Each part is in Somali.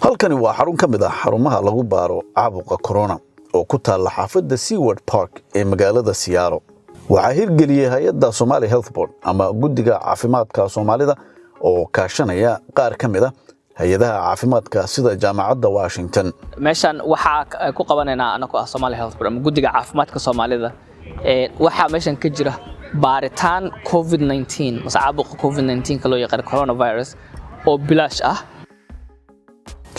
halkani waa xarun ka mid ah xarumaha lagu baaro caabuqa corona oo ku taala xaafadda Seward Park ee magaalada Seattle. Waxaa hirgeliyay hay'adda Somali Health Board ama guddiga caafimaadka Soomaalida oo kaashanaya qaar ka mid ah hay'adaha caafimaadka sida jaamacadda Washington. meeshan waxa ku qabanaynaa anagoo Somali Health Board ama guddiga caafimaadka Soomaalida waxa meeshan ka jira baaritaan COVID-19 ama caabuqa COVID-19 ka loo yaqaan coronavirus oo bilaash ah.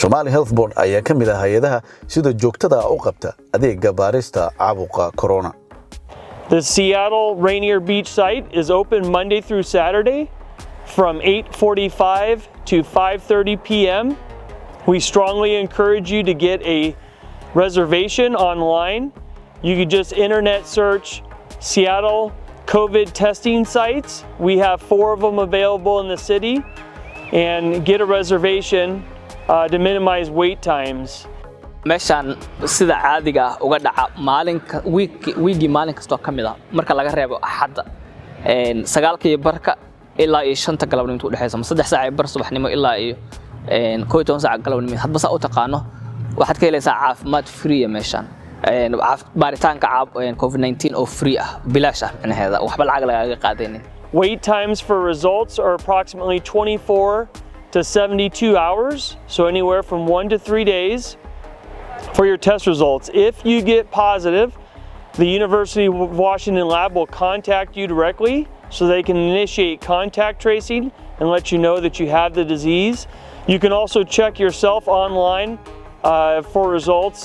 Somali Health Board ayaa ka mid ah hay'adaha sida joogtada ah u qabta adeegga baarista caabuqa corona. The Seattle Rainier Beach site is open Monday through Saturday from 8:45 to 5:30 p.m. We strongly encourage you to get a reservation online. You can just internet search Seattle COVID testing sites. We have 4 of them available in the city, and get a reservation to minimize wait times. meeshan sida caadiga ah uga dhaca maalinka weekii maalin kasto kamid ah marka laga reebo axadda 9:00 ilaa 5:00 galabnimo inta u dhaxaysa 3 saac bar subaxnimo ilaa 11 saac galabnimo hadba saa u taqaano waxaad ka helaysaa caafimaad free meeshan baaritaanka COVID-19 oo free ah bilaash ah macnaheeda waxba lacag laga qaadaynin. Wait times for results are approximately 24 to 72 hours, so anywhere from 1 to 3 days for your test results. If you get positive, the University of Washington lab will contact you directly so they can initiate contact tracing and let you know that you have the disease. You can also check yourself online for results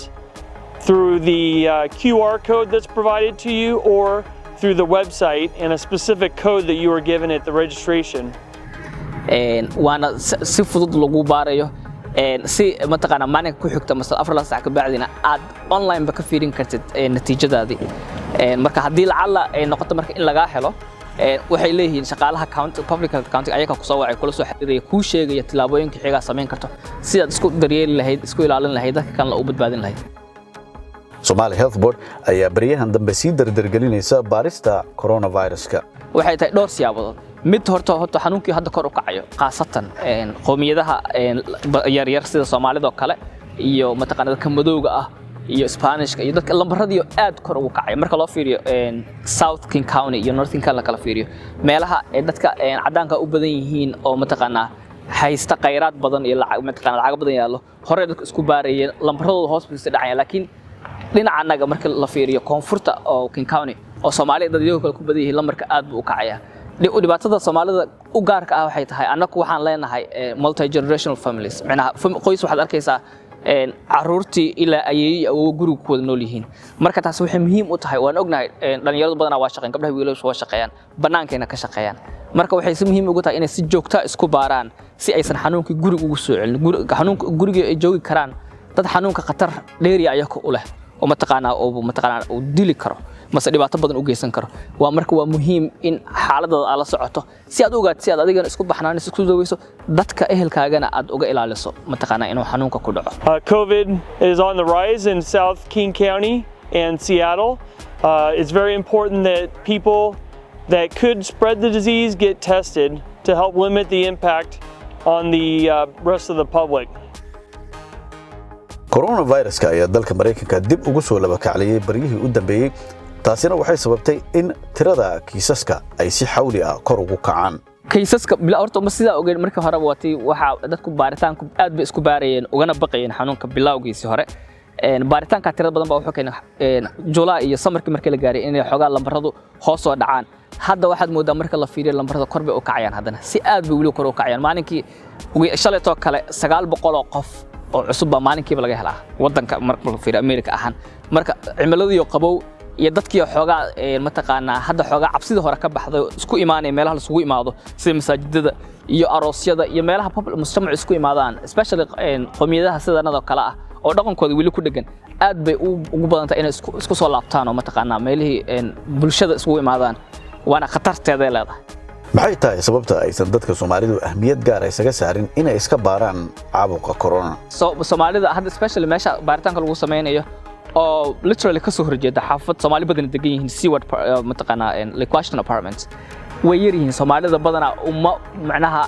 through the QR code that's provided to you or through the website and a specific code that you were given at the registration. waana si fudud lagu baarayo si mataqaana maalinka ku xigta masal 4 saac ka bacdina aad online ba ka fiirin kartid natiijadaadii marka hadii lacala ay noqoto marka in laga helo waxay leeyihiin shaqaalaha public health county ayaga ku soo wacay kula soo xiriiraya ku sheegaya tilaabooyinka xiga sameyn karto si aad isku daryeeli lahayd isku ilaalin lahayd dadka kan la u badbaadin lahayd. Somali Health Board ayaa bariyahan dambe si dardargelinaysa baarista coronavirus-ka. waxay tahay dhowr siyaabood mid horta xanuunkii hadda kor u kacayo qaasatan qoomiyadaha yar yar sida Soomaalida oo kale iyo mataqaanada dadka madowga ah iyo Isbaanishka iyo dadka lambaradii aad kor ugu kacay marka loo fiiriyo South King County iyo North King County kala fiiriyo meelaha dadka cadaanka u badan yihiin oo mataqaanaa haysta kheyraad badan iyo lacag badan yaalo hore dadka isku baarayeen lambaradooda hoos u dhacayaan laakiin dhinaca anaga marka la fiiriyo koonfurta oo King County oo Soomaaliya dad iyagu kala ku badan yihiin lambarka aad buu u kacaya. dhibaatada Soomaalida u gaarka ah waxay tahay anagu waxaan leenahay multi generational families macnaha qoys waxaad arkaysaa caruurtii ilaa ayay oo guriga ku wada nool yihiin marka taas waxay muhiim u tahay waan ognahay dhalinyaradu badanaa waa shaqeyn gabdhaha wiilashu waa shaqeeyaan banaankayna ka shaqeeyaan marka waxay si muhiim ugu tahay inay si joogto isku baaraan si aysan xanuunka guriga ugu soo celin xanuunka guriga ay joogi karaan dad xanuunka khatar dheeri ayaga u leh oo mataqaanaa oo dili karo mase dhibaato badan u geysan karo waa marka waa muhiim in xaaladada aad la socoto si aad ogaad si aad adigana isku baxnaanayso isku daweyso dadka ehelkaagana aad uga ilaaliso mataqaanaa inuu xanuunka ku dhaco. COVID is on the rise in South King County and Seattle. It's very important that people that could spread the disease get tested to help limit the impact on the rest of the public. Coronavirus-ka ayaa dalka Mareykanka dib ugu soo laba kacliyay bariyihii u dambeeyay taasina waxay sababtay in tirada kiisaska ay si xawli ah kor ugu kacaan. kiisaska bila horta ma sida ogeyn markii hore waxa dadku baaritaanku aad bay isku baarayeen ugana baqayeen xanuunka bilowgiisii hore baaritaanka tirada badan baa wuxuu keenay July iyo samarkii markii la gaaray inay xogaa lambaradu hoos soo dhacaan hadda waxaad moodaa marka la fiiriyo lambarada kor bay u kacayaan haddana si aad bay wali kor u kacayaan maalinkii shalaytoo kale 900 qof oo cusub baa maalinkiiba laga helaa wadanka marka la fiiriyo America ahaan marka cimiladii qabow iyo dadkii xoogaa mataqaanaa hadda xoogaa cabsida hore ka baxday isku imaanay meelaha la isugu imaado sida masaajidada iyo aroosyada iyo meelaha public mujtamac isku imaadaan especially qoomiyadaha sidanada kala ah oo dhaqankooda wali ku dhagan aad bay ugu badan tahay inay isku soo laabtaan oo mataqaanaa meelihii bulshada isugu imaadaan waana khatarteeda leedahay. maxay tahay sababta aysan dadka Soomaalidu ahmiyad gaar ah isaga saarin inay iska baaraan caabuqa corona? Soomaalida hadda especially meesha baaritaanka lagu sameynayo oo literally ka soo horjeeda xaafad Soomaali badan degan yihiin Seward mataqaanaa Lake Washington Apartments way yar yihiin Soomaalida badana uma macnaha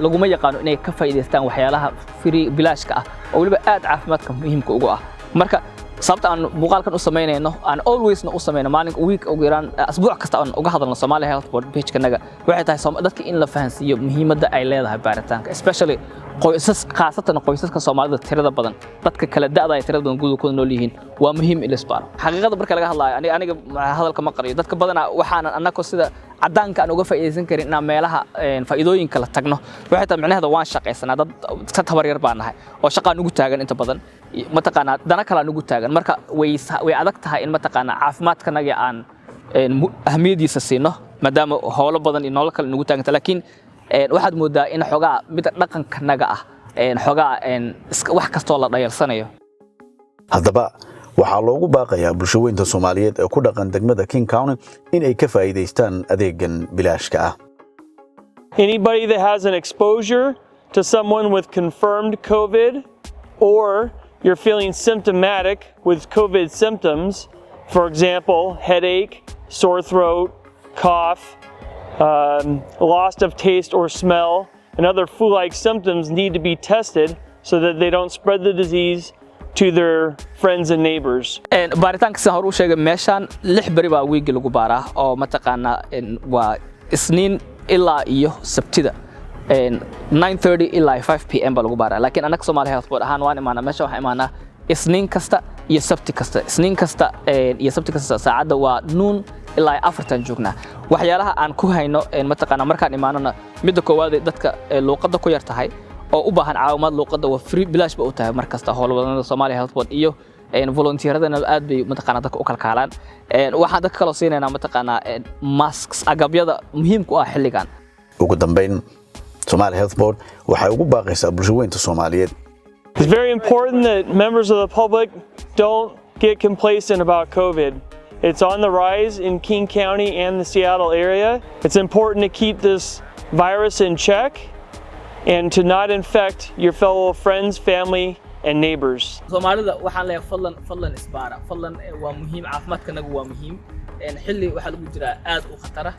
laguma yaqaano inay ka faa'iideystaan waxyaalaha free bilaashka ah oo waliba aad caafimaadka muhiimka ugu ah marka sababta aan muuqaalkan u sameynayno aan always u sameeyno maalin week ugu yaraan asbuuc kasta aan uga hadalno Somali Health Board page-kanaga waxay tahay dadka in la fahansiiyo muhiimadda ay leedahay baaritaanka especially qoysas khaasatan qoysaska Soomaalida tirada badan dadka kala da'da ay tirada badan guud ku nool yihiin waa muhiim in la isbaaro xaqiiqada marka laga hadlayo aniga hadalka ma qariyo dadka badana waxaan anako sida cadaanka aan uga faa'iideysan karin in meelaha faa'iidooyinka la tagno waxay tahay macnaheedu waan shaqaysanaa dad ka tabar yar baan nahay oo shaqo aan ugu taagan inta badan ma taqaana dana kala aan ugu taagan marka way adag tahay in ma taqaana caafimaadkanaga aan ahmiyadiisa siino maadaama hawlo badan iyo nolol kale ugu taaganta laakiin waxaad moodaa in xogaa mid dhaqankanaga ah xogaa wax kasto la dhayalsanayo haddaba waxaa loogu baaqayaa bulshooyinka Soomaaliyeed ee ku dhaqan degmada King County in ay ka faa'iideystaan adeegan bilaashka ah. Anybody that has an exposure to someone with confirmed COVID or you're feeling symptomatic with COVID symptoms, for example, headache, sore throat, cough, loss of taste or smell, and other flu-like symptoms need to be tested so that they don't spread the disease to their friends and neighbors. baaritaanka si hore u sheegay meeshan 6 bari baa week lagu baaraa oo ma taqaana waa Isniin ilaa iyo Sabtida 9:30 ilaa 5 PM baa lagu baaraa laakiin anaga Somali Health Board ahaan waan imaanaa meesha waxaan imaanaa Isniin kasta iyo Sabti kasta Isniin kasta iyo Sabti kasta saacada waa noon ilaa 4 joognaa waxyaalaha aan ku hayno ma taqaana markaan imaanana midda koowaad dadka luqadda ku yar tahay oo u baahan caawimaad luqadda waa free bilaash ba u tahay markasta howlwadana Somali Health Board iyo volunteeradana aad bay ma taqaana dadka u kalkaalaan waxaan dadka kala siinayna ma taqaana masks agabyada muhiimka ah xilligan ugu dambeyn Somali Health Board waxay ugu baaqaysaa bulshooyinka Soomaaliyeed. It's very important that members of the public don't get complacent about COVID. It's on the rise in King County and the Seattle area. It's important to keep this virus in check and to not infect your fellow friends, family, and neighbors. Soomaalida waxaan leeyahay fadlan isbaara fadlan waa muhiim caafimaadkanaga waa muhiim xilli waxa lagu jiraa aad u khatar ah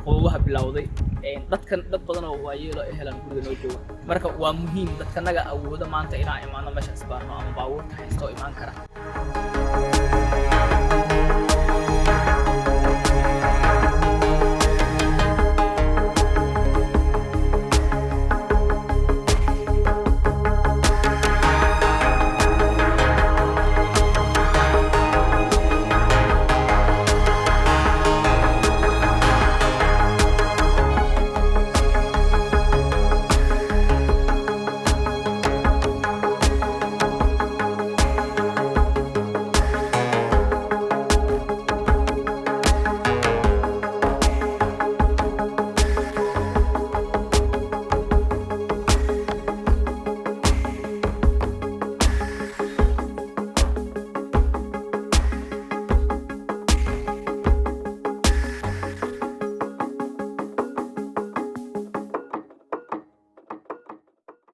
qowwaha bilowday dad badan oo waayeelo ay helaan guriga noo jooga marka waa muhiim dadkanaga awooda maanta inaan imaano meesha isbaarno ama baabuurta haysto imaan kara